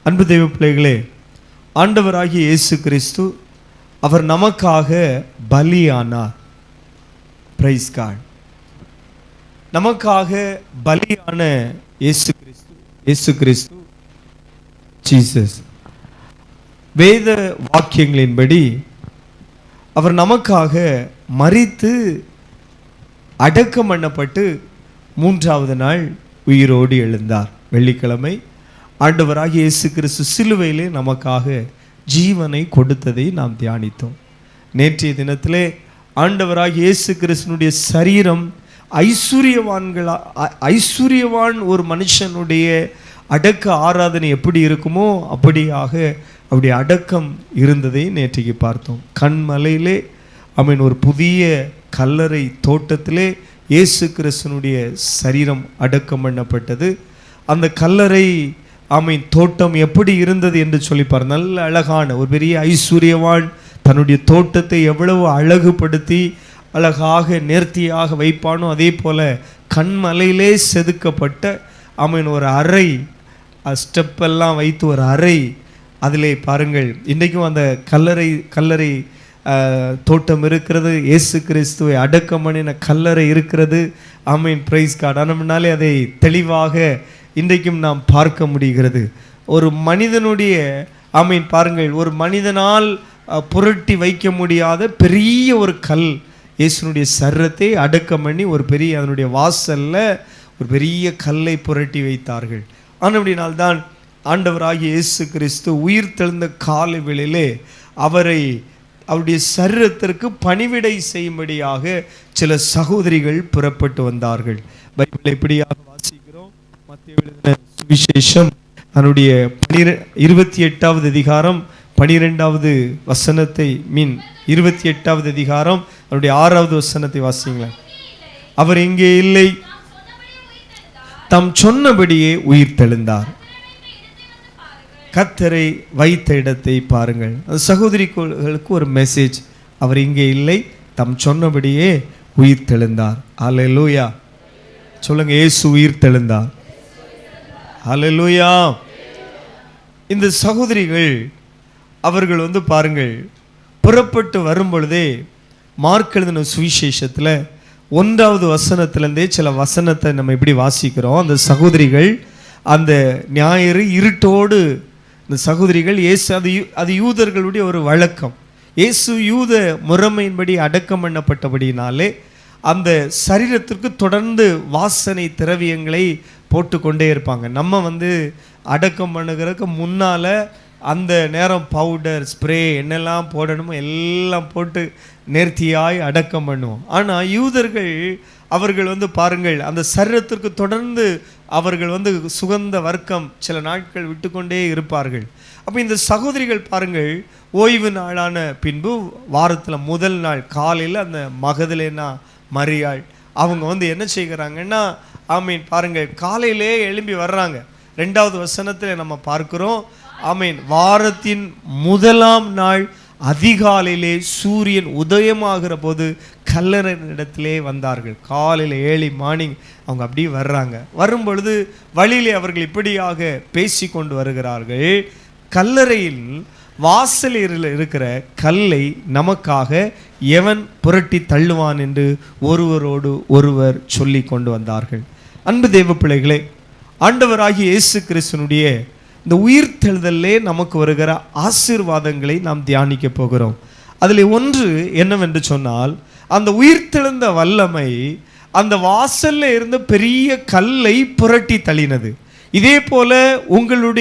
அன்பு தெய்வ பிள்ளைகளே, ஆண்டவராகிய இயேசு கிறிஸ்து அவர் நமக்காக பலியானார். Praise God. நமக்காக பலியான இயேசு கிறிஸ்து ஜீசஸ், வேத வாக்கியங்களின்படி அவர் நமக்காக மரித்து அடக்கம் பண்ணப்பட்டு 3வது நாள் உயிரோடு எழுந்தார். வெள்ளிக்கிழமை ஆண்டவராகிய இயேசு கிறிஸ்து சிலுவையிலே நமக்காக ஜீவனை கொடுத்ததை நாம் தியானித்தோம். நேற்றைய தினத்திலே ஆண்டவராகிய இயேசு கிறிஸ்துனுடைய சரீரம் ஐஸ்வர்யவான் ஒரு மனுஷனுடைய அடக்க ஆராதனை எப்படி இருக்குமோ அப்படியாக அவருடைய அடக்கம் இருந்ததை நேற்றைக்கு பார்த்தோம். கண்மலையிலே ஒரு புதிய கல்லறை தோட்டத்திலே இயேசு கிறிஸ்துனுடைய சரீரம் அடக்கம் பண்ணப்பட்டது. அந்த கல்லறை தோட்டம் எப்படி இருந்தது என்று சொல்லிப்பார். நல்ல அழகான ஒரு பெரிய ஐஸ்வர்யவான் தன்னுடைய தோட்டத்தை எவ்வளவு அழகுபடுத்தி அழகாக நேர்த்தியாக வைப்பானோ அதே போல கண்மலையிலே செதுக்கப்பட்ட ஒரு அறை, ஸ்டெப்பெல்லாம் வைத்து ஒரு அறை, அதிலே பாருங்கள் இன்றைக்கும் அந்த கல்லறை தோட்டம் இருக்கிறது. இயேசு கிறிஸ்துவை அடக்கம் பண்ணின கல்லறை இருக்கிறது. Price God. நம்மனாலே அதை தெளிவாக இன்றைக்கும் நாம் பார்க்க முடிகிறது. ஒரு மனிதனுடைய பாருங்கள், ஒரு மனிதனால் புரட்டி வைக்க முடியாத பெரிய ஒரு கல் இயேசுனுடைய சரீரத்தை அடக்கம் பண்ணி ஒரு பெரிய அதனுடைய வாசல்ல ஒரு பெரிய கல்லை புரட்டி வைத்தார்கள். அப்படினால்தான் ஆண்டவராகிய இயேசு கிறிஸ்து உயிர் தெழுந்த காலை வேளையிலே அவருடைய சரீரத்திற்கு பணிவிடை செய்யும்படியாக சில சகோதரிகள் புறப்பட்டு வந்தார்கள். பைபிளை இப்படியாக வாசிக்கிறோம். மத்தேயு எழுதின சுவிசேஷம் அதனுடைய 28வது அதிகாரம் 12வது வசனத்தை 28வது அதிகாரம் அவருடைய 6வது வசனத்தை வாசிங்களேன். அவர் இங்கே இல்லை, தம் சொன்னபடியே உயிர் தெழுந்தார். கர்த்தரை வைத்த இடத்தை பாருங்கள். அந்த சகோதரிகளுக்கு ஒரு மெசேஜ். அவர் இங்கே இல்லை, தம் சொன்னபடியே உயிர் தெழுந்தார். அல்லேலூயா சொல்லுங்க. இயேசு உயிர் தெழுந்தார். அல்லேலூயா. இந்த சகோதரிகள் அவர்கள் பாருங்கள், புறப்பட்டு வரும் பொழுதே மார்க் எழுதின சுவிசேஷத்தில் 1வது வசனத்திலேருந்தே சில வசனத்தை நம்ம இப்படி வாசிக்கிறோம். அந்த சகோதரிகள் அந்த ஞாயிறு இருட்டோடு இந்த சகோதரிகள் அது யூதர்களுடைய ஒரு வழக்கம். இயேசு யூத முறைமையின்படி அடக்கம் பண்ணப்பட்டபடினாலே அந்த சரீரத்திற்கு தொடர்ந்து வாசனை திரவியங்களை போட்டுக்கொண்டே இருப்பாங்க. நம்ம அடக்கம் பண்ணுகிறதுக்கு முன்னால் அந்த நேரம் பவுடர், ஸ்ப்ரே என்னெல்லாம் போடணுமோ எல்லாம் போட்டு நேர்த்தியாய் அடக்கம் பண்ணுவோம். ஆனால் யூதர்கள் அவர்கள் பாருங்கள், அந்த சரீரத்திற்கு தொடர்ந்து அவர்கள் சுகந்த வர்க்கம் சில நாட்கள் விட்டுக்கொண்டே இருப்பார்கள். அப்போ இந்த சகோதரிகள் பாருங்கள், ஓய்வு நாளான பின்பு வாரத்தில் முதல் நாள் காலையில் அந்த மகதலேனா மரியாள் அவங்க என்ன செய்கிறாங்கன்னா பாருங்கள் காலையிலே எழும்பி வர்றாங்க. 2வது வசனத்தில் நம்ம பார்க்கிறோம். வாரத்தின் முதலாம் நாள் அதிகாலையிலே சூரியன் உதயமாகிற போது கல்லறையிடத்திலே வந்தார்கள். காலையில் ஏர்லி மார்னிங் அவங்க அப்படி வர்றாங்க. வரும் பொழுது வழியிலே அவர்கள் இப்படியாக பேசி கொண்டு வருகிறார்கள். கல்லறையில் வாசலில் இருக்கிற கல்லை நமக்காக எவன் புரட்டி தள்ளுவான் என்று ஒருவரோடு ஒருவர் சொல்லி கொண்டு வந்தார்கள். அன்பு தேவ பிள்ளைகளே, ஆண்டவராகிய இயேசு கிறிஸ்துனுடைய இந்த உயிர்த்தெழுதலே நமக்கு வருகிற ஆசீர்வாதங்களை நாம் தியானிக்க போகிறோம். அதில் ஒன்று என்னவென்று சொன்னால், அந்த உயிர்த்தெழுந்த வல்லமை அந்த வாசல்ல இருந்த பெரிய கல்லை புரட்டி தள்ளினது. இதே போல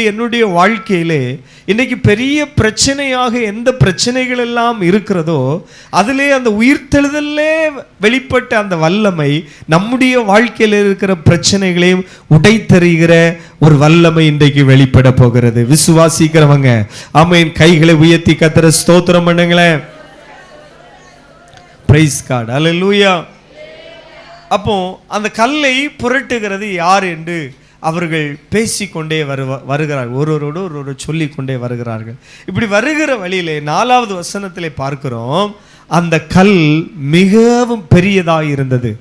என்னுடைய வாழ்க்கையிலே இன்னைக்கு பெரிய பிரச்சனையாக எந்த பிரச்சனைகள் எல்லாம் இருக்கிறதோ அதிலே அந்த உயிர்த்தெழுதலே வெளிப்பட்ட அந்த வல்லமை நம்முடைய வாழ்க்கையில் இருக்கிற பிரச்சனைகளையும் உடைத்தறிகிற ஒரு வல்லமை இன்றைக்கு வெளிப்பட போகிறது. விசுவாசிக்கிறவங்க ஆமென் கைகளை உயர்த்தி கர்த்தரை ஸ்தோத்திரம் பண்ணுங்களேன். Praise God. அல்லேலூயா. அப்போ அந்த கல்லை புரட்டுகிறது யார் என்று அவர்கள் பேசிக்கொண்டே வருகிறார்கள். ஒருவரோடு ஒருவர் சொல்லிக்கொண்டே வருகிறார்கள். இப்படி வருகிற வழியிலே 4வது வசனத்திலே பார்க்கிறோம், அந்த கல் மிகவும் பெரியதாக இருந்தது.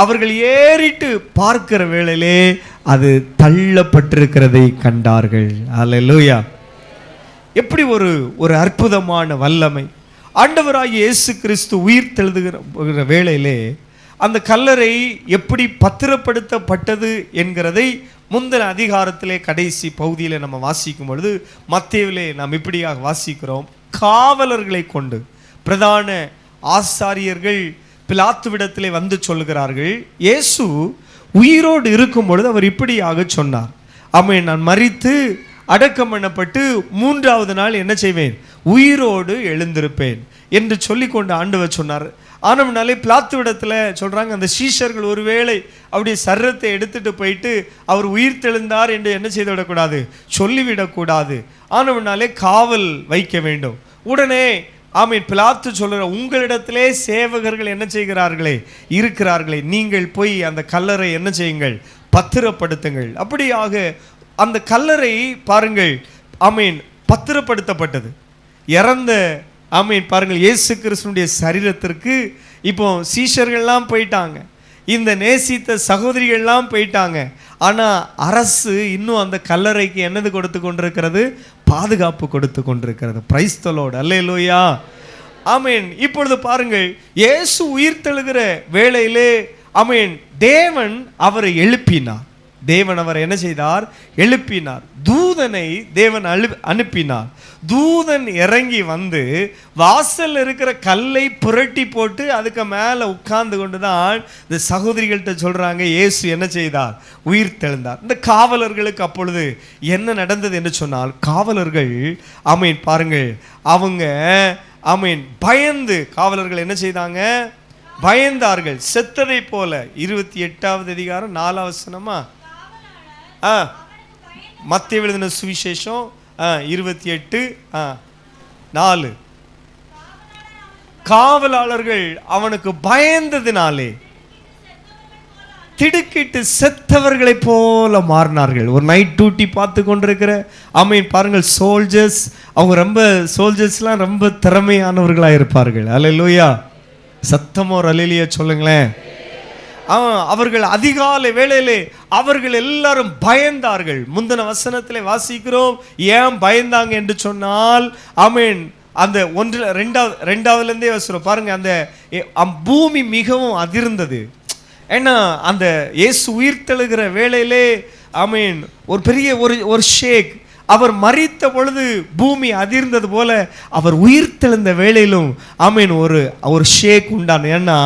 அவர்கள் ஏறிட்டு பார்க்கிற வேளையிலே அது தள்ளப்பட்டிருக்கிறதை கண்டார்கள். அல்லேலூயா. எப்படி ஒரு அற்புதமான வல்லமை! ஆண்டவராகிய இயேசு கிறிஸ்து உயிர் தெழுதுகிற வேளையிலே அந்த கல்லறை எப்படி பத்திரப்படுத்தப்பட்டது என்கிறதை முந்தின அதிகாரத்திலே கடைசி பகுதியில் நம்ம வாசிக்கும் பொழுது மத்தேயுவிலே நாம் இப்படியாக வாசிக்கிறோம். காவலர்களை கொண்டு பிரதான ஆசாரியர்கள் பிலாத்துவிடத்திலே வந்து சொல்லுகிறார்கள், இயேசு உயிரோடு இருக்கும் பொழுது அவர் இப்படியாக சொன்னார், ஆமென், நான் மரித்து அடக்கம் பண்ணப்பட்டு 3வது நாள் என்ன செய்வேன், உயிரோடு எழுந்திருப்பேன் என்று சொல்லிக்கொண்டு ஆண்டவர் சொன்னார். ஆனவனாலே பிலாத்துவிடத்தில் சொல்கிறாங்க, அந்த சீஷர்கள் ஒருவேளை அப்படி சர்ரத்தை எடுத்துட்டு போயிட்டு அவர் உயிர் தெழுந்தார் என்று என்ன செய்து விடக்கூடாது, சொல்லிவிடக்கூடாது. ஆனவனாலே காவல் வைக்க வேண்டும். உடனே ஆமீன், பிலாத்து சொல்கிற, உங்களிடத்திலே சேவகர்கள் என்ன செய்கிறார்களே, இருக்கிறார்களே, நீங்கள் போய் அந்த கல்லறை என்ன செய்யுங்கள், பத்திரப்படுத்துங்கள். அப்படியாக அந்த கல்லறை பாருங்கள், ஆமீன், பத்திரப்படுத்தப்பட்டது. இறந்த ஆமீன் பாருங்கள், இயேசு கிறிஸ்துனுடைய சரீரத்திற்கு இப்போ சீஷர்கள்லாம் போயிட்டாங்க, இந்த நேசித்த சகோதரிகள்லாம் போயிட்டாங்க. ஆனால் அரசு இன்னும் அந்த கல்லறைக்கு என்னது கொடுத்து கொண்டிருக்கிறது, பாதுகாப்பு கொடுத்து கொண்டிருக்கிறது. பிரைஸ் தி லார்ட், அல்லேலூயா, ஆமீன். இப்பொழுது பாருங்கள், இயேசு உயிர் தெழுகிற வேளையிலே ஆமீன் தேவன் அவரை எழுப்பினார். தேவன் அவரை என்ன செய்தார், எழுப்பினார். தூதனை தேவன் அனுப்பினார். தூதன் இறங்கி வந்து வாசல் இருக்கிற கல்லை புரட்டி போட்டு அதுக்கு மேலே உட்கார்ந்து கொண்டு தான் இந்த சகோதரிகள்கிட்ட சொல்றாங்க, இயேசு என்ன செய்தார், உயிர் தெழுந்தார். இந்த காவலர்களுக்கு அப்பொழுது என்ன நடந்தது என்று சொன்னால், காவலர்கள் ஆமீன் பாருங்கள், அவங்க ஆமீன் பயந்து, காவலர்கள் என்ன செய்தாங்க, பயந்தார்கள், செத்ததை போல. 28வது அதிகாரம் 4வது வசனமா, மத்தேயு எழுதின சுவிசேஷம் 28:4. காவலாளர்கள் அவனுக்கு பயந்ததினாலே திடுக்கிட்டு செத்தவர்களை போல மாறினார்கள். ஒரு நைட் டியூட்டி பார்த்து கொண்டிருக்கிற ஆமீன் பாருங்கள் சோல்ஜர்ஸ், அவங்க ரொம்ப சோல்ஜர்ஸ்லாம் ரொம்ப திறமையானவர்களாக இருப்பார்கள். அல்லேலூயா, சத்தமோ ஒரு அல்லேலூயா சொல்லுங்களேன். அவர்கள் அதிகாலை வேளையிலே அவர்கள் எல்லாரும் பயந்தார்கள். முந்தின வசனத்திலே வாசிக்கிறோம், ஏன் பயந்தாங்க என்று சொன்னால், ஆமீன், அந்த 2வதுலேருந்தே வசனம் பாருங்க, அந்த பூமி மிகவும் அதிர்ந்தது. ஏன்னா அந்த இயேசு உயிர் தெழுகிற வேளையிலே ஆமீன் ஒரு பெரிய ஒரு ஷேக், அவர் மரித்த பொழுது பூமி அதிர்ந்தது போல அவர் உயிர் தெழுந்த வேளையிலும் ஆமீன் ஒரு ஷேக் உண்டான. ஏன்னா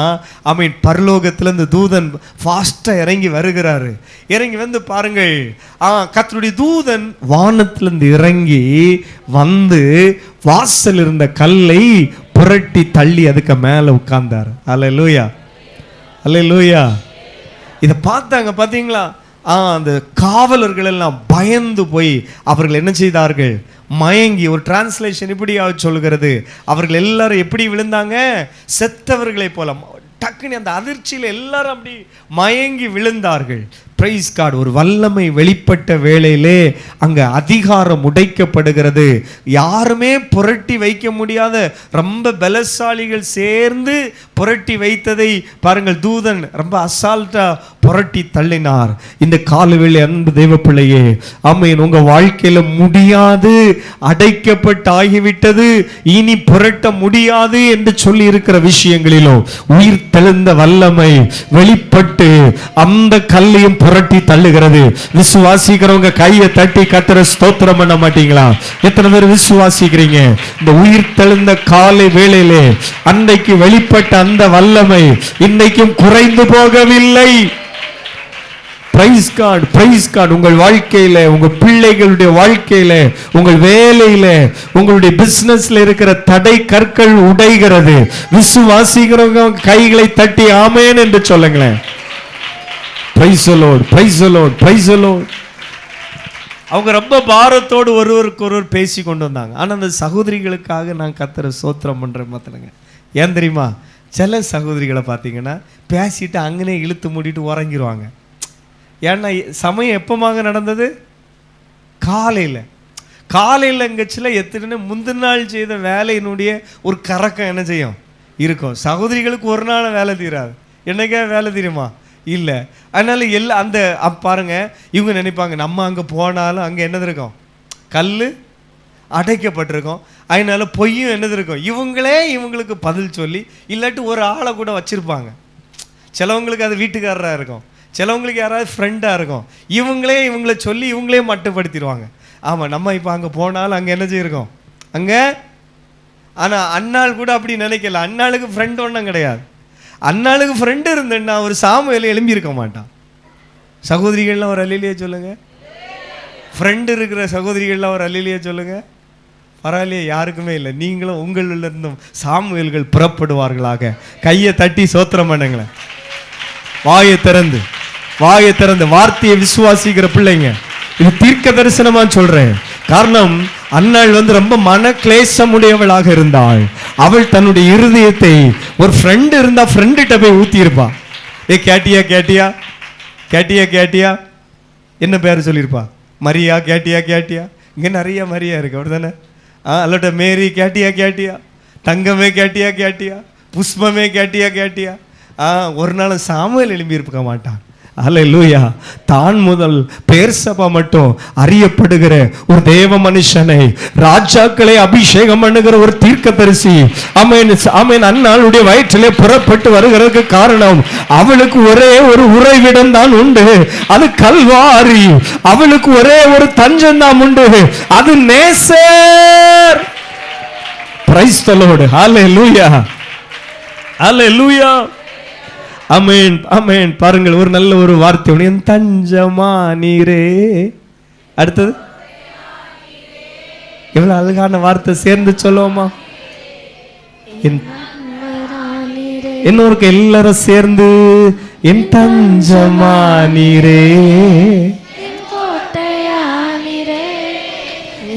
ஆமீன் பரலோகத்திலிருந்து தூதன் ஃபாஸ்டா இறங்கி வருகிறாரு. இறங்கி வந்து பாருங்கள், கர்த்தருடைய தூதன் வானத்திலிருந்து இறங்கி வந்து வாசல் இருந்த கல்லை புரட்டி தள்ளி அதுக்கு மேல உட்கார்ந்தார். அல்லேலூயா, அல்லேலூயா. இதை பார்த்தாங்க பார்த்தீங்களா, அந்த காவலர்கள் எல்லாம் பயந்து போய் அவர்கள் என்ன செய்தார்கள், மயங்கி. ஒரு டிரான்ஸ்லேஷன் இப்படியாக சொல்கிறது, அவர்கள் எல்லாரும் எப்படி விழுந்தாங்க, செத்தவர்களை போல டக்குன்னு அந்த அதிர்ச்சியில் எல்லாரும் அப்படி மயங்கி விழுந்தார்கள். Praise God. ஒரு வல்லமை வெளிப்பட்ட வேளையிலே அங்க அதிகாரம் உடைக்கப்படுகிறது. யாருமே புரட்டி வைக்க முடியாத ரொம்ப பலசாலிகள் சேர்ந்து புரட்டி வைத்ததை பாருங்கள், தூதன் ரொம்ப அசால்ட்டா புரட்டி தள்ளினார். இந்த காலவேளை அன்பு தெய்வ பிள்ளையே, ஆமென், உங்க வாழ்க்கையில முடியாது, அடைக்கப்பட்டு ஆகிவிட்டது, இனி புரட்ட முடியாது என்று சொல்லி இருக்கிற விஷயங்களிலும் உயிர் தெழுந்த வல்லமை வெளிப்பட்டு அந்த கல்லையும் புரட்டி தள்ளுகிறது. விசுவாசிக்கிறவங்க கையை தட்டி கர்த்தரை ஸ்தோத்திரம் பண்ண மாட்டீங்களா? எத்தனை பேர் விசுவாசிக்கிறீங்க? இந்த உயிர் தெழுந்த காலை வேளையிலே அன்றைக்கு வெளிப்பட்ட அந்த வல்லமை இன்றைக்கும் குறைந்து போகவில்லை. Praise God, praise God. உங்கள் வாழ்க்கையில, உங்க பிள்ளைகளுடைய வாழ்க்கையில, உங்கள் வேலையில, உங்களுடைய பிசினஸ்ல இருக்கிற தடை கற்கள் உடைகிறது. விசுவாசிக்கிறவங்க கைகளை தட்டி ஆமென் என்று சொல்லுங்களேன். Price the Lord, praise the Lord, praise the Lord. அவங்க ரொம்ப பாரத்தோடு ஒருவருக்கு ஒருவர் பேசி கொண்டு வந்தாங்க. ஆனால் அந்த சகோதரிகளுக்காக நான் கர்த்தரை ஸ்தோத்திரம் பண்றேன். பார்த்துங்க, ஏன் தெரியுமா, சில சகோதரிகளை பார்த்தீங்கன்னா பேசிட்டு அங்கனே இழுத்து மூடிட்டு உறங்கிடுவாங்க. ஏன்னா சமயம் எப்பமாக நடந்தது, காலையிலங்கச்சில எத்தனை முந்தின நாள் செய்த வேலையினுடைய ஒரு கறக்கம் என்ன செய்யும் இருக்கும். சகோதரிகளுக்கு ஒரு நாள் வேலை தீராது. என்னைக்கா வேலை தீருமா, இல்லை. அதனால அந்த பாருங்க, இவங்க நினைப்பாங்க நம்ம அங்கே போனாலும் அங்கே என்னது இருக்கும், கல் அடைக்கப்பட்டிருக்கும். அதனால பொய்யும் என்னது இருக்கும், இவங்களே இவங்களுக்கு பதில் சொல்லி, இல்லாட்டி ஒரு ஆளை கூட வச்சிருப்பாங்க. சிலவங்களுக்கு அது வீட்டுக்காரராக இருக்கும், சிலவங்களுக்கு யாராவது ஃப்ரெண்டாக இருக்கும். இவங்களே சொல்லி இவங்களே மட்டுப்படுத்திடுவாங்க. ஆமாம், நம்ம இப்போ அங்கே போனாலும் அங்கே என்ன செய்யிருக்கோம் அங்கே. ஆனால் அண்ணாள் கூட அப்படி நினைக்கல. அண்ணாளுக்கு ஃப்ரெண்டு ஒன்றும் கிடையாது. அண்ணாளுக்கு ஃப்ரெண்டு இருந்தேன்னா ஒரு சாமுவேல் எழும்பியிருக்க மாட்டான். சகோதரிகள்லாம் ஒரு அல்லிலேயே சொல்லுங்க. ஃப்ரெண்டு இருக்கிற சகோதரிகள்லாம் ஒரு அல்லிலேயே சொல்லுங்க. பரவாயில்லையே, யாருக்குமே இல்லை. நீங்களும் உங்களிலிருந்தும் சாமுவேல்கள் புறப்படுவார்களாக. கையை தட்டி சோத்திரம் பண்ணுங்களேன். வாயை திறந்து வார்த்தையை விசுவாசிக்கிற பிள்ளைங்க, இது தீர்க்க தரிசனமா சொல்றேன். காரணம், அன்னாள் ரொம்ப மன கிளேசம் உடையவளாக இருந்தாள். அவள் தன்னுடைய இருதயத்தை ஒரு ஃப்ரெண்டு இருந்தா ஃப்ரெண்டுகிட்ட போய் ஊத்தி இருப்பா. கேட்டியா என்ன பேர் சொல்லியிருப்பா? மரியா. கேட்டியா இங்க நிறைய மரியா இருக்கு, அப்படிதானே? அல்லட்ட மேரி கேட்டியா, தங்கமே கேட்டியா, புஷ்பமே கேட்டியா. ஒரு நாள் சாமுவேல் எழும்பி இருக்க மாட்டான். அல்லேலூயா. தான் முதல் பெயர்சபா மட்டும் அறியப்படுகிற ஒரு தேவ மனுஷனை, ராஜாக்களை அபிஷேகம் பண்ணுகிற ஒரு தீர்க்கதரிசி, ஆமென், அன்னாளுடைய வயிற்றிலே புறப்பட்டு வருகிறதுக்கு காரணம், அவளுக்கு ஒரே ஒரு உறைவிடம் தான் உண்டு, அது கல்வாரி. அவளுக்கு ஒரே ஒரு தஞ்சம் தான் உண்டு, அது நேசர். Praise the Lord. ஹalleluya. ஆமென். பாருங்கள், ஒரு நல்ல ஒரு வார்த்தை, என் தஞ்சமா நீரே. அடுத்தது எவ்வளவு அழகான வார்த்தை, சேர்ந்து சொல்லுவோமா? இன்னொருக்கு எல்லாரும் சேர்ந்து, என் தஞ்சமா நீரே,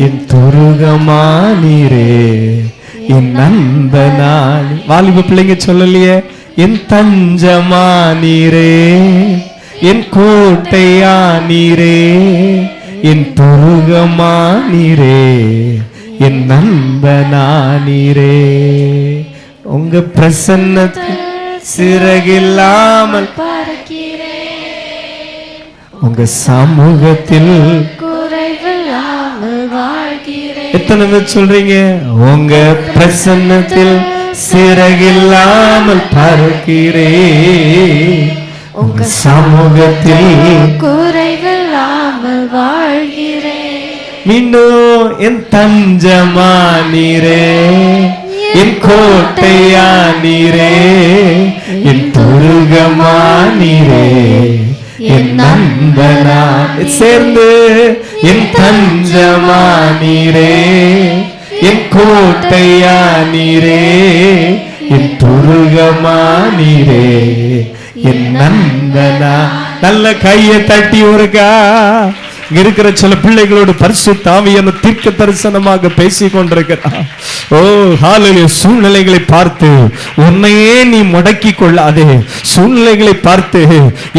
என் துருகமா நீரே, என் நண்பனா. வாலிப பிள்ளைங்க சொல்லலையே, என் தஞ்சமா நீரே, என் கோட்டையா நீரே, என் துருகமா நீரே, என் நண்பனா நீரே. உங்க பிரசன்னத்தில் சிறகில்லாமல் உங்க சமூகத்தில் எத்தனை பேர் சொல்றீங்க? உங்க பிரசன்னத்தில் சிறகில்லாமல் பறக்கிறே, உங்க சமூகத்தில் குறைவில்லாமல் வாழ்கிறே. மீண்டும், என் தஞ்சமா நீரே, என் கோட்டையா நீரே, என் துருகமா நீரே, என் நண்பனா. சேர்ந்து, என் தஞ்சமா நீரே, என் கோட்டையா நீரே, என் துருகமா நீரே, என் நண்பனா. நல்ல கையை தட்டி ஒருக்கா. இருக்கிற சில பிள்ளைகளோடு பரிசுத்த ஆவியான தீர்க்க தரிசனமாக பேசிக் கொண்டிருக்கிறார். ஓ ஹalleluya. சூழ்நிலைகளை பார்த்து உன்னையே நீ முடக்கி கொள்ளாதே. சூழ்நிலைகளை பார்த்து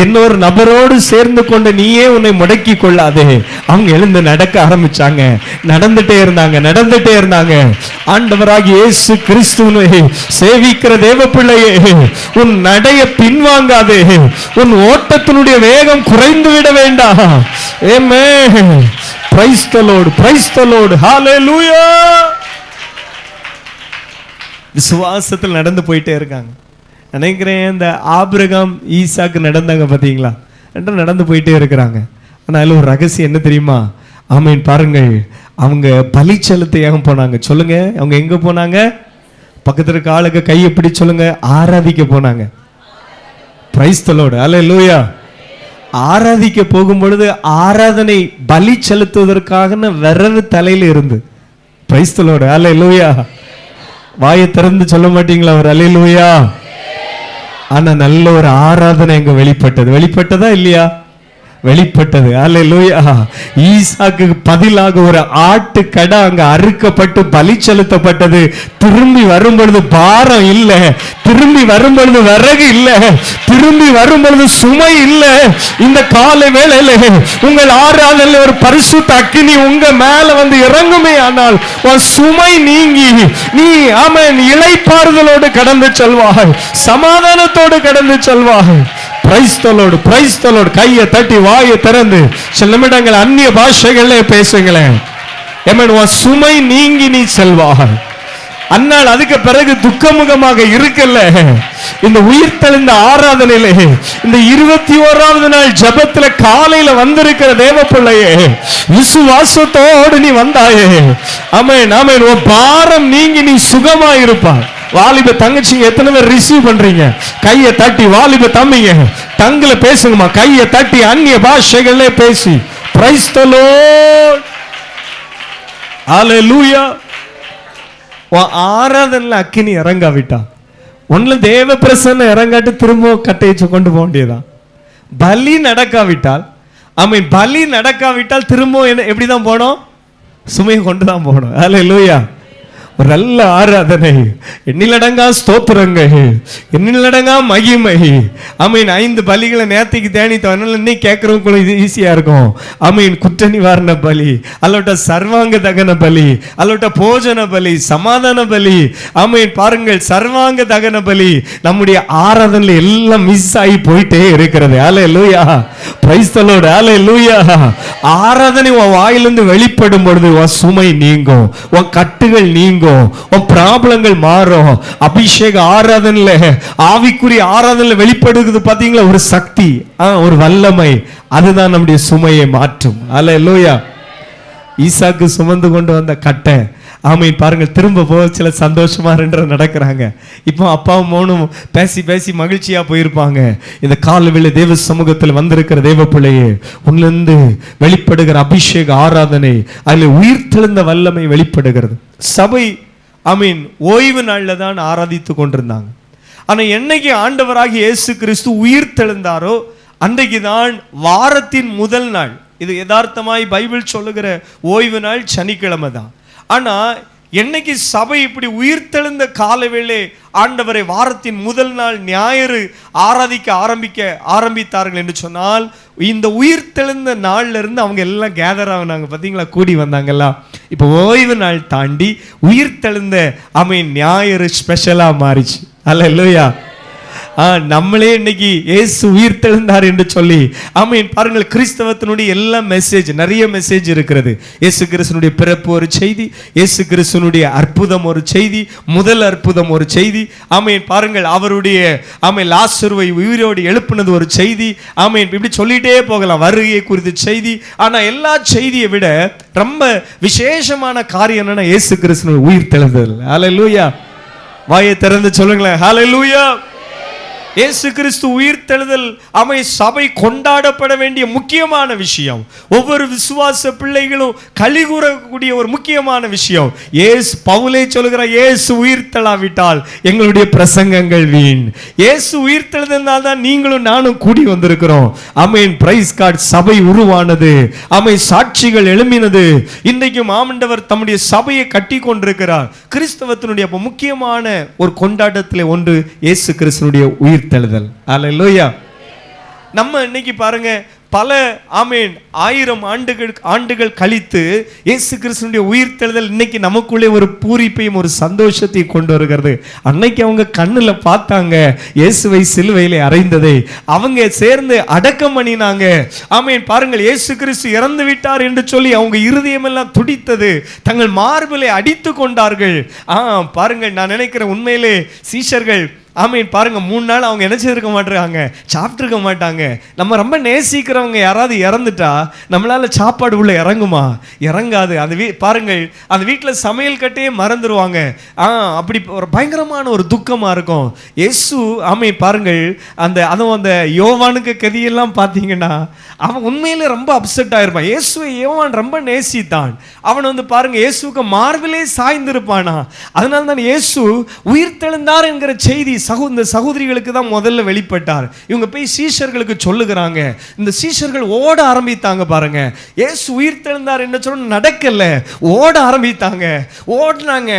இன்னொரு நபரோடு சேர்ந்து கொண்டு நீயே உன்னை முடக்கி கொள்ளாதே. அவங்க எழுந்து நடக்க ஆரம்பிச்சாங்க, நடந்துட்டே இருந்தாங்க. ஆண்டவராகிய இயேசு கிறிஸ்துவை சேவிக்கிற தேவ பிள்ளையே, உன் நடைய பின்வாங்காதே. உன் ஓட்டத்தினுடைய வேகம் குறைந்து விட வேண்டாம். ஆமென். Praise the Lord. Hallelujah. விசுவாசத்தில் நடந்து போயிட்டே இருக்காங்க. நினைக்கிறேன் இந்த ஆபிரகாம் ஈசாக்கு நடந்தாங்க பாத்தீங்களா, நடந்து போயிட்டே இருக்கிறாங்க. ஆனா அதுல ஒரு ரகசியம் என்ன தெரியுமா? ஆமென். பாருங்கள், அவங்க பலி செலுத்த போனாங்க. சொல்லுங்க, அவங்க எங்க போனாங்க? பக்கத்துல இருக்க ஆளுக்கு கையை பிடி சொல்லுங்க, ஆராதிக்க போனாங்க. Praise the Lord. Hallelujah. ஆராதிக்க போகும் பொழுது ஆராதனை பலி செலுத்துவதற்காக விரவு தலையில இருந்து. Praise the Lord. ஹalleluya. வாயை திறந்து சொல்ல மாட்டீங்களா ஒரு ஹalleluya? ஆனா நல்ல ஒரு ஆராதனை அங்க வெளிப்பட்டதா இல்லையா? வெளிப்பட்டது. ஹalleluya. ஈசாக்கு பதிலாக ஒரு ஆட்டு கடை அங்க அறுக்கப்பட்டு பலி செலுத்தப்பட்டது. திரும்பி வரும் பொழுது பாரம் இல்ல, திரும்பி வரும் பொழுது விறகு இல்ல, திரும்பி வரும் பொழுது சுமை இல்ல. இந்த காலை வேளையில உங்கள் ஆராதனையில் ஒரு பரிசுத்த அக்கினி உங்க மேல வந்து இறங்குமே, ஆனால் உன் சுமை நீங்கி நீ ஆமென் இளைப்பாறுதலோடு கடந்து செல்வாய், சமாதானத்தோடு கடந்து செல்வாய். Praise the Lord, praise the Lord. கையை தட்டி வாயை திறந்து சில நிமிடங்கள் அந்நிய பாஷைகளே பேசுங்களேன். ஆமென். உன் சுமை நீங்கி நீ செல்வாய். அந்நாள் அதுக்கு பிறகு துக்கமுகமாக இருக்கல. இந்த உயிர்த்தெழுந்த ஆராதனையிலே இந்த 21வது நாள் ஜபத்துல காலையில வந்திருக்கிற தேவ பிள்ளையே, விசுவாசத்தோடு நீ வந்தாயே. ஆமென், ஆமென். உன் பாரம் நீங்கி நீ சுகமா இருப்பாய். வாலிப தங்கச்சிங்க எத்தனை பேர் ரிசீவ் பண்றீங்க? கையை தட்டி வாலிப தம்பிங்க தங்கள பேசுங்கம்மா. கையை தட்டி அந்நிய பாஷைகளே பேசி பிரைஸ் தி லார்ட், ஹalleluya. ஆராதனையில அக்கினி இறங்காவிட்டா, ஒன்னுல தேவ பிரசன்னம் இறங்காட்டு திரும்ப கட்டைச்சு கொண்டு போக வேண்டியதான். பலி நடக்காவிட்டால், ஆமென், பலி நடக்காவிட்டால் திரும்ப எப்படிதான் போனோம்? சுமையை கொண்டுதான் போனோம். ஹalleluya. ஒரு நல்ல ஆராதனை, எண்ணிலடங்கா ஸ்தோத்திரங்கள், எண்ணிலடங்கா மகிமை. ஆமீன். 5 பலிகளை நேர்த்திக்கு தேனித்தோம். இன்னைக்கு கேட்கறவங்களும் இது ஈஸியா இருக்கும். ஆமீன். குற்ற நிவாரண பலி, அல்லோட்ட சர்வாங்க தகன பலி, அல்லோட்ட போஜன பலி, சமாதான பலி. ஆமீன். பாருங்கள், சர்வாங்க தகன பலி நம்முடைய ஆராதனையில எல்லாம் மிஸ் ஆகி போயிட்டே இருக்கிறது. ஹalleluya, பிரைஸ் தி லார்ட், ஹalleluya. ஆராதனை உன் வாயிலிருந்து வெளிப்படும் பொழுது உன் சுமை நீங்கும், உன் கட்டுகள் நீங்கும், உன் ப்ராப்ளங்கள் மாறும். அபிஷேக ஆராதனையில, ஆவிக்குரிய ஆராதனையில வெளிப்படுகிறது பாத்தீங்களா ஒரு சக்தி, ஒரு வல்லமை. அதுதான் நம்முடைய சுமையை மாற்றும். ஹalleluya. ஈசாக்கு சுமந்து கொண்டு வந்த கட்டை, ஆமீன், பாருங்க திரும்ப போக சில சந்தோஷமா நடக்கிறாங்க. இப்போ அப்பாவும் மோனும் பேசி பேசி மகிழ்ச்சியா போயிருப்பாங்க. இந்த காலவேளை தேவ சமூகத்தில் வந்திருக்கிற தேவ பிள்ளையே, உன்னிலிருந்து வெளிப்படுகிற அபிஷேக ஆராதனை, அதில் உயிர்த்தெழுந்த வல்லமை வெளிப்படுகிறது. சபை ஆமீன் ஓய்வு நாள்ல தான் ஆராதித்து கொண்டிருந்தாங்க. ஆனா என்னைக்கு ஆண்டவராகிய இயேசு கிறிஸ்து உயிர்த்தெழுந்தாரோ அன்றைக்கு தான் வாரத்தின் முதல் நாள். இது யதார்த்தமாய் பைபிள் சொல்லுகிற ஓய்வு நாள் சனிக்கிழமை தான். ஆனா என்னைக்கு சபை இப்படி உயிர்த்தெழுந்த காலவேளை ஆண்டவரை வாரத்தின் முதல் நாள் ஞாயிறு ஆராதிக்க ஆரம்பித்தார்கள் என்று சொன்னால், இந்த உயிர்த்தெழுந்த நாள்ல இருந்து அவங்க எல்லாம் கேதர் ஆனாங்க. பார்த்தீங்களா, கூடி வந்தாங்கல்ல. இப்போ ஓய்வு நாள் தாண்டி உயிர்த்தெழுந்த ஆமென் ஞாயிறு ஸ்பெஷலா மாறிச்சு. ஹalleluya. நம்மளே இன்னைக்கு இயேசு உயிர்த்தெழுந்தார் என்று சொல்லி, ஆமீன், பாருங்கள், கிறிஸ்தவத்தினுடைய எல்லா மெசேஜ், நிறைய மெசேஜ் இருக்கிறது. இயேசு கிறிஸ்துனுடைய பிறப்பு ஒரு செய்தி, இயேசு கிறிஸ்துனுடைய அற்புதம் ஒரு செய்தி, முதல் அற்புதம் ஒரு செய்தி. ஆமீன், பாருங்கள், அவருடைய ஆமீன் லாசருவை உயிரோடு எழுப்பினது ஒரு செய்தி. ஆமீன், இப்படி சொல்லிட்டே போகலாம், வருகையை குறித்து செய்தி. ஆனா எல்லா செய்தியை விட ரொம்ப விசேஷமான காரியம் என்னன்னா இயேசு கிறிஸ்துனுடைய உயிர்த்தெழுந்தல். ஹalleluya. வாயை திறந்து சொல்லுங்களேன், ஹalleluya. இயேசு கிறிஸ்து உயிர்த்தெழுதல் சபை கொண்டாடப்பட வேண்டிய முக்கியமான விஷயம். ஒவ்வொரு விசுவாச பிள்ளைகளும் கலிகூறக்கூடிய ஒரு முக்கியமான விஷயம். பவுலே சொல்கிறார், இயேசு உயிர்த்தெழாவிட்டால் எங்களுடைய பிரசங்கங்கள் வீண். இயேசு உயிர்த்தெழுதனால் தான் நீங்களும் நானும் கூடி வந்திருக்கிறோம். ஆமென், பிரைஸ் காட். சபை உருவானது, சாட்சிகள் எழும்பினது. இன்றைக்கும் ஆண்டவர் தம்முடைய சபையை கட்டி கொண்டிருக்கிறார். கிறிஸ்தவத்தினுடைய முக்கியமான ஒரு கொண்டாட்டத்தில் ஒன்று இயேசு கிறிஸ்துனுடைய உயிர் தெழுதல். ஹalleluya. நம்ம இன்னைக்கு பாருங்க, பல ஆமீன் 1000 ஆண்டுகள் கழித்து இயேசு கிறிஸ்துவினுடைய உயிர்த்தெழுதல் இன்னைக்கு நமக்குள்ளே ஒரு பூரிப்பையும் ஒரு சந்தோஷத்தை கொண்டு வருகிறது. அன்னைக்கு அவங்க கண்ணுல பார்த்தாங்க இயேசுவை சிலுவையிலே அறைந்ததை, அவங்க சேர்ந்து அடக்கம் பண்ணினாங்க. ஆமீன், பாருங்கள், இயேசு கிறிஸ்து இறந்து விட்டார் என்று சொல்லி அவங்க இருதயமெல்லாம் துடித்தது, தங்கள் மார்பிலை அடித்து கொண்டார்கள். பாருங்கள், நான் நினைக்கிறேன் உண்மையிலே சீஷர்கள் ஆமீன், பாருங்க, 3 நாள் அவங்க என்ன செய்திருக்க மாட்டாங்க, சாப்பிட்டுருக்க மாட்டாங்க. நம்ம ரொம்ப நேசிக்கிறவங்க யாராவது இறந்துட்டா நம்மளால சாப்பாடு உள்ள இறங்குமா? இறங்காது. அந்த பாருங்கள், அந்த வீட்டில் சமையல் கட்டையே மறந்துடுவாங்க. அப்படி ஒரு பயங்கரமான ஒரு துக்கமா இருக்கும். இயேசு ஆமீன், பாருங்கள், அதுவும் அந்த யோவானுக்கு கதியெல்லாம் பார்த்தீங்கன்னா அவன் உண்மையிலே ரொம்ப அப்செட் ஆயிருப்பான். இயேசுவை யோவான் ரொம்ப நேசித்தான். அவன் பாருங்க இயேசுக்கு மார்பிலே சாய்ந்திருப்பானா. அதனால தான் இயேசு உயிர்த்தெழுந்தார் என்கிற செய்தி இந்த சகோதரிகளுக்கு தான் முதல்ல வெளிப்பட்டார். இவங்க போய் சீஷர்களுக்கு சொல்லுகிறாங்க. இந்த சீஷர்கள் ஓட ஆரம்பித்தாங்க. பாருங்க, இயேசு உயிர்த்தெழுந்தார் என்ன சொல்ல நடக்கல, ஓட ஆரம்பித்தாங்க, ஓடினாங்க.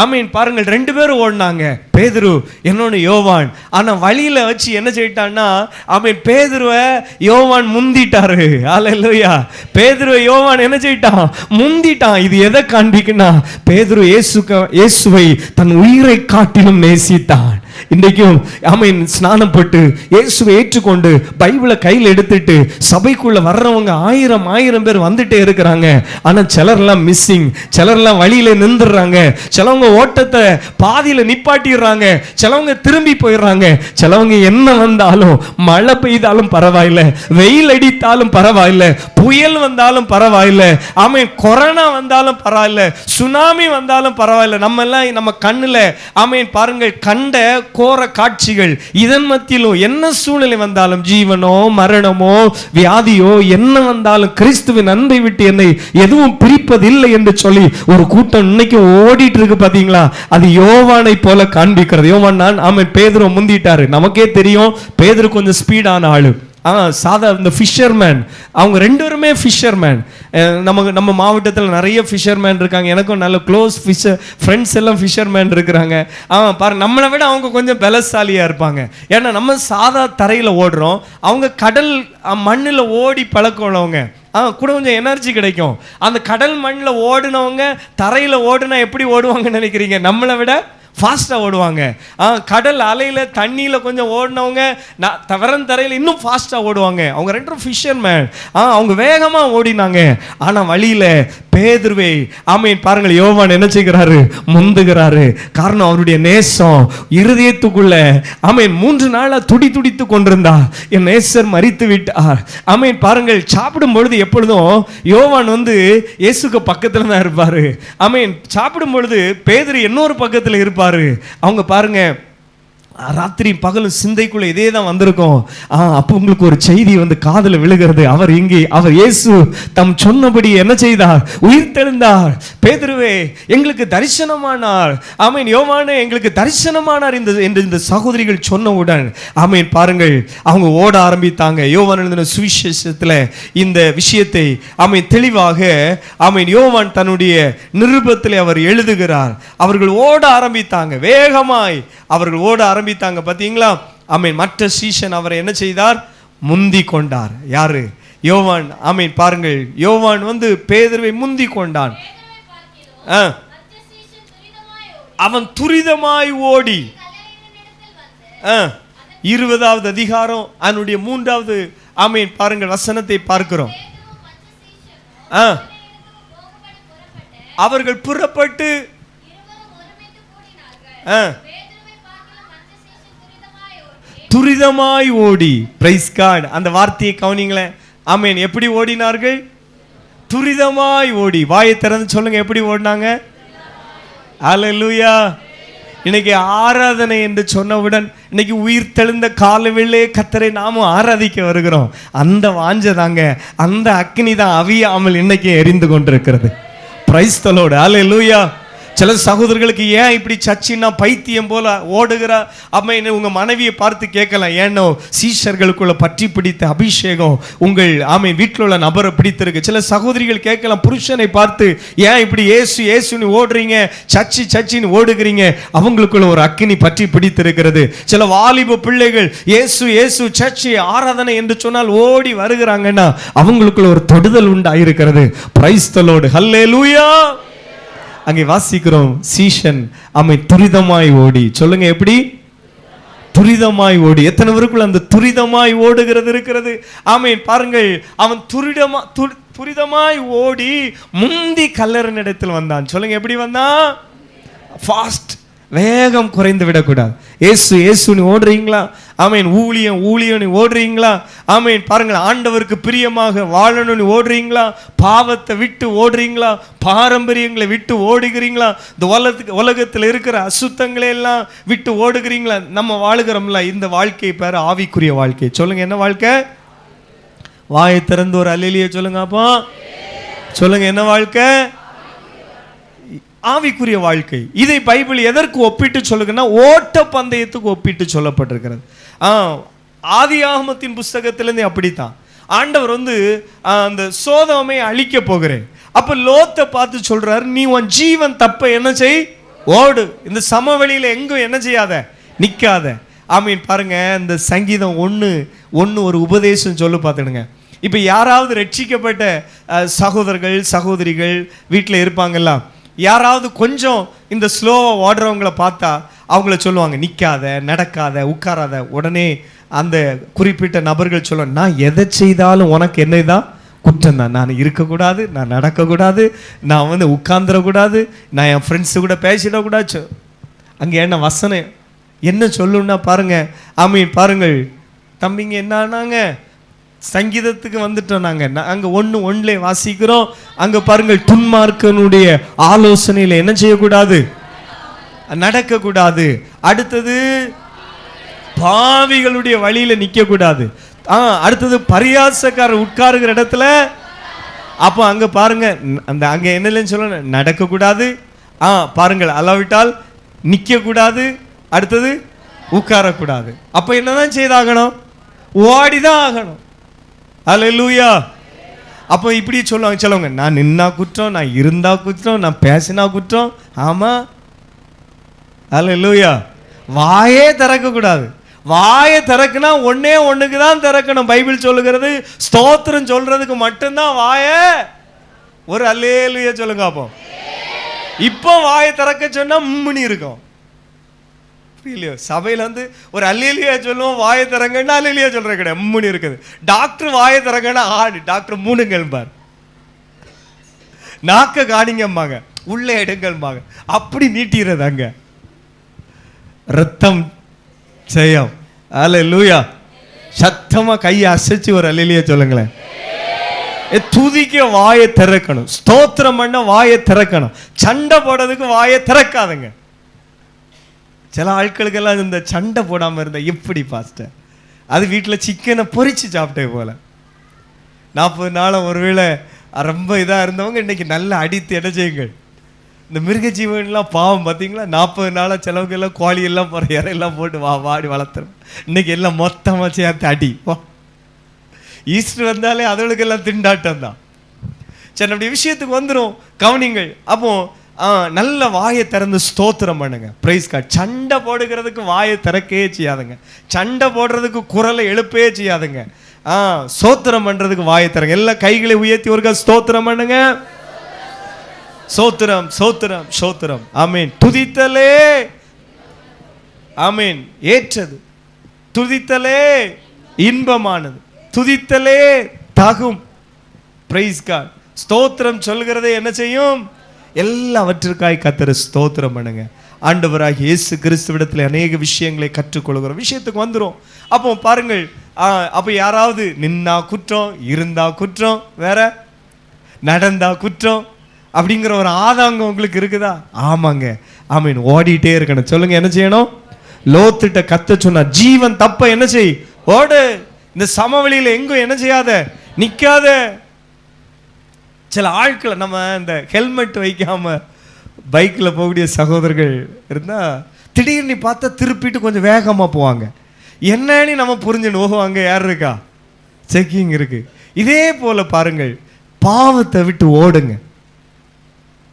ஆமீன், பாருங்கள், 2 பேரும் ஓடினாங்க. பேதுரு, இன்னொன்னு யோவான். ஆனா வழியில வச்சு என்ன செய்யிட்டான்னா, அவன் பேதுருவை யோவான் முந்திட்டாரு. அல்லேலூயா. பேதுருவை யோவான் என்ன செய்யிட்டான்? முந்திட்டான். இது எதை காண்பிக்குன்னா, பேதுரு இயேசுவை தன் உயிரை காட்டிலும் நேசித்தான். இன்றைக்கும் ஆமென் ஸ்நானம் பட்டு இயேசுவை ஏற்றுக்கொண்டு பைபிளை கையில் எடுத்துட்டு சபைக்குள்ள வர்றவங்க ஆயிரம் பேர் வந்துட்டே இருக்கிறாங்க. ஆனா சிலர்லாம் மிஸ்ஸிங், சிலர்லாம் வழியில நின்றுறாங்க, சிலவங்க ஓட்டத்தை பாதியில நிப்பாட்டிடுறாங்க, சிலவங்க திரும்பி போயிடுறாங்க. சிலவங்க என்ன வந்தாலும், மழை பெய்தாலும் பரவாயில்ல, வெயில் அடித்தாலும் பரவாயில்ல, புயல் வந்தாலும் பரவாயில்ல, ஆமென் கொரோனா வந்தாலும் பரவாயில்ல, சுனாமி வந்தாலும் பரவாயில்ல, நம்ம எல்லாம் நம்ம கண்ணுல ஆமென் பாருங்கள் கண்ட கோர காட்சிகள், இதன் மத்தியிலும் என்ன சூழ்நிலை வந்தாலும், ஜீவனோ மரணமோ வியாதியோ என்ன வந்தாலும், கிறிஸ்துவின் அன்பை விட்டு என்னை எதுவும் பிரிப்பதில்லை என்று சொல்லி ஒரு கூட்டம் இன்னைக்கு ஓடிட்டு இருக்கு. பாத்தீங்களா? அது யோவானை போல காண்பிக்கிறது. யோவான் ஆமென் பேதுரு முந்திட்டாரு. நமக்கே தெரியும் பேதுரு கொஞ்சம் ஸ்பீடான ஆளு. சாதா இந்த ஃபிஷர்மேன், அவங்க ரெண்டு பேருமே ஃபிஷர்மேன். நம்ம மாவட்டத்தில் நிறைய ஃபிஷர்மேன் இருக்காங்க. எனக்கும் நல்ல க்ளோஸ் ஃப்ரெண்ட்ஸ் எல்லாம் ஃபிஷர்மேன் இருக்கிறாங்க. பாருங்க, நம்மளை விட அவங்க கொஞ்சம் பலசாலியாக இருப்பாங்க. ஏன்னா நம்ம சாதா தரையில் ஓடுறோம், அவங்க கடல் மண்ணில் ஓடி பழக்கவங்க. கூட கொஞ்சம் எனர்ஜி கிடைக்கும். அந்த கடல் மண்ணில் ஓடினவங்க தரையில் ஓடுனா எப்படி ஓடுவாங்கன்னு நினைக்கிறீங்க? நம்மளை விட ஃபாஸ்ட்டாக ஓடுவாங்க. கடல் அலையில் தண்ணியில் கொஞ்சம் ஓடினவங்க வெறும் தரையில் இன்னும் ஃபாஸ்ட்டாக ஓடுவாங்க. அவங்க ரெண்டும் ஃபிஷர்மேன். அவங்க வேகமாக ஓடினாங்க. ஆனால் வழியில் பேதுருவை ஆமென் பாருங்கள் யோவான் என்ன செய்கிறாரு? முந்துகிறாரு. காரணம் அவருடைய நேசம் இருதயத்துக்குள்ள ஆமென் 3 நாளா துடித்து கொண்டிருந்தா, என் நேசர் மரித்து விட்டார். ஆமென் பாருங்கள், சாப்பிடும் பொழுது எப்பொழுதும் யோவான் இயேசுக்கு பக்கத்துல தான் இருப்பாரு. ஆமென் சாப்பிடும் பொழுது பேதுரு இன்னொரு பக்கத்துல இருப்பாரு. அவங்க பாருங்க ராத்திரி பகலும் சிந்தைக்குள்ள இதே தான் வந்திருக்கும். அப்போ உங்களுக்கு ஒரு செய்தி காதுல விழுகிறது. அவர் இங்கே, அவர் இயேசு தம் சொன்னபடி என்ன செய்தார்? உயிர் தெழுந்தார். பேதுருவே எங்களுக்கு தரிசனமானார். ஆமென் யோவானே எங்களுக்கு தரிசனமானார் என்று இந்த சகோதரிகள் சொன்னவுடன் ஆமென் பாருங்கள் அவங்க ஓட ஆரம்பித்தாங்க. யோவான் எழுதின சுவிசேஷத்துல இந்த விஷயத்தை ஆமென் தெளிவாக ஆமென் யோவான் தன்னுடைய நிருபத்திலே அவர் எழுதுகிறார். அவர்கள் ஓட ஆரம்பித்தாங்க, வேகமாய் அவர்கள் ஓட ஆரம்பித்தாங்க. பாத்தீங்களா? ஆமென் மற்ற சீஷன் அவரை என்ன செய்தார்? முந்தி கொண்டார். யாரு? யோவான். ஆமென் பாருங்கள், யோவான் பேதுருவை முந்தி கொண்டான். அவன் துரிதமாய் ஓடி 20வது அதிகாரம் அதனுடைய 3வது ஆமென் பாருங்கள் வசனத்தை பார்க்கிறோம். அவர்கள் புறப்பட்டு துரிதமாய் ஓடி. Praise God. அந்த வார்த்தையை கவனிங்களேன். ஆமென். எப்படி ஓடினார்கள்? துரிதமாய் ஓடி. வாயை திறந்து சொல்லுங்க, எப்படி ஓடினாங்க? அல்லேலூயா. இன்னைக்கு ஆராதனை என்று சொன்னவுடன் இன்னைக்கு உயிர் தெழுந்த காலவேளை கர்த்தரை நாமும் ஆராதிக்க வருகிறோம். அந்த வாஞ்சை தாங்க, அந்த அக்னி தான் அவியாமல் இன்னைக்கு எரிந்து கொண்டிருக்கிறது. Praise the Lord. அல்லேலூயா. சில சகோதரர்களுக்கு ஏன் இப்படி சச்சின்னா பைத்தியம் போல ஓடுகிறா? அம்மா உங்க மனைவியை பார்த்து கேட்கலாம், ஏன்னோ சீஷர்களுக்குள்ள பற்றி பிடித்த அபிஷேகம் உங்கள் ஆமென் வீட்டில் உள்ள நபரை பிடித்திருக்கு. சில சகோதரிகள் கேட்கலாம், புருஷனை பார்த்து ஏன் இப்படி ஏசுன்னு ஓடுறீங்க, சச்சின்னு ஓடுகிறீங்க? அவங்களுக்குள்ள ஒரு அக்கினி பற்றி பிடித்திருக்கிறது. சில வாலிப பிள்ளைகள் ஏசு சர்ச்சி ஆராதனை என்று சொன்னால் ஓடி வருகிறாங்கன்னா அவங்களுக்குள்ள ஒரு தொடுதல் உண்டாயிருக்கிறது. Praise the Lord. ஹல்லேலூயா. அங்கே வாசிக்கிறோம், சீஷன் அவன் துரிதமாய் ஓடி. சொல்லுங்க, எப்படி? துரிதமாய் ஓடி. எத்தனை பேருக்குள்ள அந்த துரிதமாய் ஓடுகிறது இருக்கிறது? ஆமென் பாருங்கள், அவன் துரிதமாய் ஓடி முந்தி கல்லறையின் இடத்தில் வந்தான். சொல்லுங்க, எப்படி வந்தான்? ஃபாஸ்ட். வேகம் குறைந்து விடக்கூடாது. ஏசுன்னு ஓடுறீங்களா? ஆமென். ஊழியம் ஓடுறீங்களா? ஆமென் பாருங்கள், ஆண்டவருக்கு பிரியமாக வாழணும்னு ஓடுறீங்களா? பாவத்தை விட்டு ஓடுறீங்களா? பாரம்பரியங்களை விட்டு ஓடுகிறீங்களா? இந்த உலகத்தில் இருக்கிற அசுத்தங்களை எல்லாம் விட்டு ஓடுகிறீங்களா? நம்ம வாழுகிறோம்ல, இந்த வாழ்க்கை பேர் ஆவிக்குரிய வாழ்க்கை. சொல்லுங்க, என்ன வாழ்க்கை? வாயை திறந்து ஒரு அல்லேலூயா சொல்லுங்க. அப்போ சொல்லுங்க, என்ன வாழ்க்கை? ஆவிக்குரிய வாழ்க்கை. இதை பைபிள் எதற்கு ஒப்பிட்டு சொல்லுங்கன்னா, ஓட்ட பந்தயத்துக்கு ஒப்பிட்டு சொல்லப்பட்டிருக்கிறது. ஆதியாகமத்தின் புஸ்தகத்திலிருந்து அப்படித்தான். ஆண்டவர் அந்த சோதோமை அழிக்க போகிறேன். அப்ப லோத்தை பார்த்து சொல்றாரு, நீ உன் ஜீவன் தப்ப என்ன செய்? ஓடு. இந்த சமவெளியில எங்கும் என்ன செய்யாத, நிக்காத. ஆமீன். பாருங்க, இந்த சங்கீதம் 1:1 ஒரு உபதேசம் சொல்லு பார்த்துடுங்க. இப்போ யாராவது ரட்சிக்கப்பட்ட சகோதரர்கள் சகோதரிகள் வீட்டில் இருப்பாங்கல்ல, யாராவது கொஞ்சம் இந்த ஸ்லோவாக ஓடுறவங்கள பார்த்தா அவங்கள சொல்லுவாங்க, நிற்காத, நடக்காத, உட்காராத. உடனே அந்த குறிப்பிட்ட நபர்கள் சொல்லுவாங்க, நான் எதை செய்தாலும் உனக்கு என்னதான் குற்றம் தான். நான் இருக்கக்கூடாது, நான் நடக்கக்கூடாது, நான் வந்து உட்கார்ந்துடக்கூடாது, நான் என் ஃப்ரெண்ட்ஸு கூட பேசிடக்கூடாது. அங்கே என்ன வசனம் என்ன சொல்லுன்னா பாருங்க. ஆமீன். பாருங்கள் தம்பிங்க, என்னானாங்க சங்கீதத்துக்கு வந்துட்டோம். நாங்கள் அங்கே 1:1 வாசிக்கிறோம். அங்கே பாருங்கள், துன்மார்க்கனுடைய ஆலோசனையில் என்ன செய்யக்கூடாது, நடக்கக்கூடாது. அடுத்தது பாவிகளுடைய வழியில நிக்க கூடாது. அடுத்தது பரியாசக்காரர் உட்காருகிற இடத்துல. அப்போ அங்க பாருங்க, அந்த அங்க என்னன்னு சொல்ல, நடக்க கூடாது. பாருங்கள், அளவிட்டால் நிக்க கூடாது. அடுத்தது உட்காரக்கூடாது. அப்ப என்னதான் செய்தாகணும், ஓடிதான் ஆகணும். அல்லேலூயா. அப்போ இப்படி சொல்லுவாங்க, நான் நின்னா குற்றம், நான் இருந்தா குற்றம், நான் பேசினா குற்றம். ஆமா, அல்லேலூயா. வாயே திறக்க கூடாது. வாயை திறக்குனா ஒண்ணுக்கு தான் திறக்கணும். பைபிள் சொல்லுகிறது, ஸ்தோத்திரம் சொல்றதுக்கு மட்டும்தான் வாய. ஒரு அல்லேலூயா சொல்லுங்க. அப்போ இப்போ வாயை திறக்க சொன்னா மும்முனி இருக்கும். இல்லையோ, சபையில வந்து ஒரு அல்லேலூயா சொல்லுவோம், வாயை திறங்கன்னா அல்லேலூயா சொல்ற கிடையாது, மும்முனி இருக்குது. டாக்டர் வாயை திறங்கன்னா ஆடு, டாக்டர் 3 பார், நாக்க காணிங்கம்பாங்க, உள்ள எடுங்கம்பாங்க, அப்படி நீட்டிறது. அங்க ரத்தம் செய்யும். அல்லேலூயா. சத்தமா கையை அசைச்சு ஒரு அல்லேலூயா சொல்லுங்களேன். துதிக்க வாயை திறக்கணும், ஸ்தோத்திரம் பண்ண வாயை திறக்கணும். சண்டை போடுறதுக்கு வாயை திறக்காதுங்க. சில ஆட்களுக்கெல்லாம் இந்த சண்டை போடாம இருந்தா எப்படி பாஸ்டர், அது வீட்டில் சிக்கனை பொரிச்சு சாப்பிட்டே போல. 40 நாள் ஒருவேளை ரொம்ப இதாக இருந்தவங்க இன்னைக்கு நல்லா அடித்து என்ன செய்யுங்கள். இந்த மிருக ஜீவன்லாம் பாவம் பார்த்தீங்களா, 40 நாளாக சிலவங்க எல்லாம் கோழி எல்லாம் போகிற இறையெல்லாம் போட்டு வாடி வளர்த்துறோம். இன்னைக்கு எல்லாம் மொத்தமாக சேர்த்து அடி. ஈஸ்டர் வந்தாலே அதோளுக்கெல்லாம் திண்டாட்டம் தான். சரி, அப்படி விஷயத்துக்கு வந்துடும், கவனிங்கள். அப்போ நல்ல வாயை திறந்து ஸ்தோத்திரம் பண்ணுங்க. Praise God. சண்டை போடுகிறதுக்கு வாயை திறக்கவே செய்யாதுங்க. சண்டை போடுறதுக்கு குரலை எழுப்பவே செய்யாதுங்க. ஸ்தோத்திரம் பண்றதுக்கு வாயை திறங்க. எல்லா கைகளை உயர்த்தி ஒரு ஸ்தோத்திரம் பண்ணுங்க. சோத்திரம் சோத்திரம் சோத்திரம். ஆமீன். துதித்தலே ஆமீன் ஏற்றது, துதித்தலே இன்பமானது, துதித்தலே தகும். Praise God. ஸ்தோத்திரம் சொல்கிறதே என்ன செய்யும், எல்லாவற்றிற்காய் கர்த்தரை ஸ்தோத்திரம் பண்ணுங்க. ஆண்டவராகிய இயேசு கிறிஸ்துவிடத்தில் அநேக விஷயங்களை கற்றுக்கொள்கிறோம். விஷயத்துக்கு வந்துடும். அப்போ பாருங்கள், அப்போ யாராவது நின்னா குற்றம், இருந்தா குற்றம், வேற நடந்தா குற்றம் அப்படிங்கிற ஒரு ஆதாங்கம் உங்களுக்கு இருக்குதா? ஆமாங்க. ஆமீன். ஓடிட்டே இருக்கணும். சொல்லுங்க, என்ன செய்யணும்? லோத்திட்ட கத்த சொன்னா, ஜீவன் தப்ப என்ன செய், ஓடு. இந்த சமவெளியில எங்கும் என்ன செய்யாத, நிக்காத. சில ஆட்களை நம்ம இந்த ஹெல்மெட் வைக்காம பைக்கில் போகக்கூடிய சகோதரர்கள் இருந்தா திடீர்னு பார்த்தா திருப்பிட்டு கொஞ்சம் வேகமாக போவாங்க. என்னன்னு நம்ம புரிஞ்சுன்னு, ஓஹோ அங்கே யார் இருக்கா, செக்கிங் இருக்கு. இதே போல பாருங்கள், பாவத்தை விட்டு ஓடுங்க.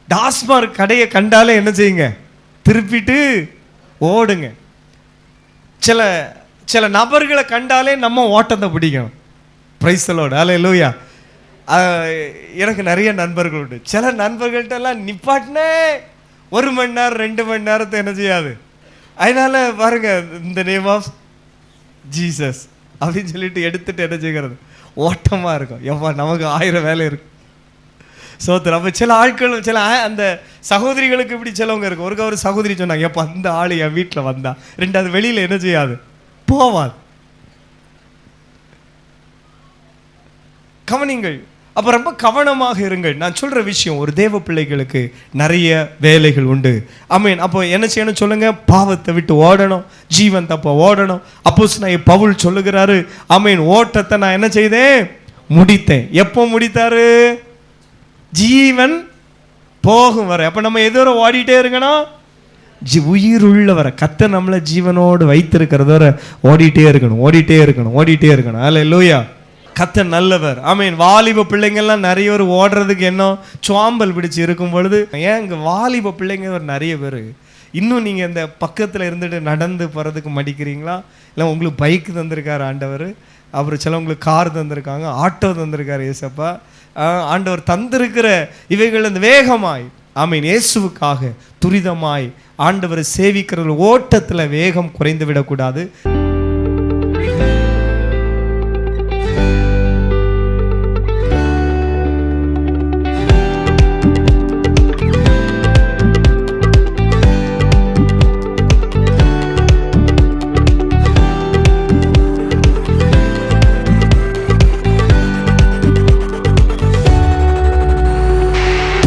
டாஸ்மார்க் கடையை கண்டாலே என்ன செய்யுங்க, திருப்பிட்டு ஓடுங்க. சில சில நபர்களை கண்டாலே நம்ம ஓட்டத்தை பிடிக்கணும். Praise the Lord. அல்லேலூயா. எனக்கு நிறைய நண்பர்கள் உண்டு. சில நண்பர்கள்ட்ட எல்லாம் நிப்பாட்டினே 1 மணி நேரம் 2 மணி நேரத்தை என்ன செய்யாது. அதனால பாருங்க, இந்த நேம் ஆஃப் ஜீசஸ் அப்படின்னு சொல்லிட்டு எடுத்துட்டு என்ன செய்கிறது, ஓட்டமா இருக்கும். எவ்வளோ நமக்கு 1000 வேலை இருக்கு. சோத்திரம். அப்போ சில ஆட்கள், சில அந்த சகோதரிகளுக்கு இப்படி சிலவங்க இருக்கு. ஒரு சகோதரி சொன்னாங்க, எப்போ அந்த ஆள் என் வீட்டில் வந்தா, 2வது வெளியில் என்ன செய்யாது, போவாது. கவனிங்கள். அப்போ ரொம்ப கவனமாக இருங்கள். நான் சொல்கிற விஷயம், ஒரு தேவ பிள்ளைகளுக்கு நிறைய வேலைகள் உண்டு. ஆமீன். அப்போ என்ன செய்யணும் சொல்லுங்க, பாவத்தை விட்டு ஓடணும், ஜீவன் தப்ப ஓடணும். அப்போஸ்தலனாகிய பவுல் சொல்லுகிறாரு, ஆமீன், ஓட்டத்தை நான் என்ன செய்தேன், முடித்தேன். எப்போ முடித்தாரு, ஜீவன் போகும் வர. அப்போ நம்ம எதோ ஓடிட்டே இருக்கணும், உயிர் உள்ளவரை கர்த்தர் நம்மளை ஜீவனோடு வைத்திருக்கிறத வர ஓடிட்டே இருக்கணும், ஓடிட்டே இருக்கணும், ஓடிட்டே இருக்கணும். அல்லேலூயா. கர்த்தர் நல்லவர். ஆமீன். வாலிப பிள்ளைங்கள்லாம் நிறைய பேர் ஓடுறதுக்கு என்ன சுவாம்பல் பிடிச்சி இருக்கும் பொழுது, ஏன் இங்கே வாலிப பிள்ளைங்க நிறைய பேர் இன்னும் நீங்கள் இந்த பக்கத்தில் இருந்துட்டு நடந்து போகிறதுக்கு மடிக்கிறீங்களா? இல்லை உங்களுக்கு பைக் தந்திருக்கார் ஆண்டவர், அப்புறம் சிலவங்களுக்கு கார் தந்திருக்காங்க, ஆட்டோ தந்திருக்காரு ஏசப்பா. ஆண்டவர் தந்திருக்கிற இவைகள் அந்த வேகமாய் ஆமீன் இயேசுவுக்காக துரிதமாய் ஆண்டவரை சேவிக்கிற ஓட்டத்தில் வேகம் குறைந்து விடக்கூடாது.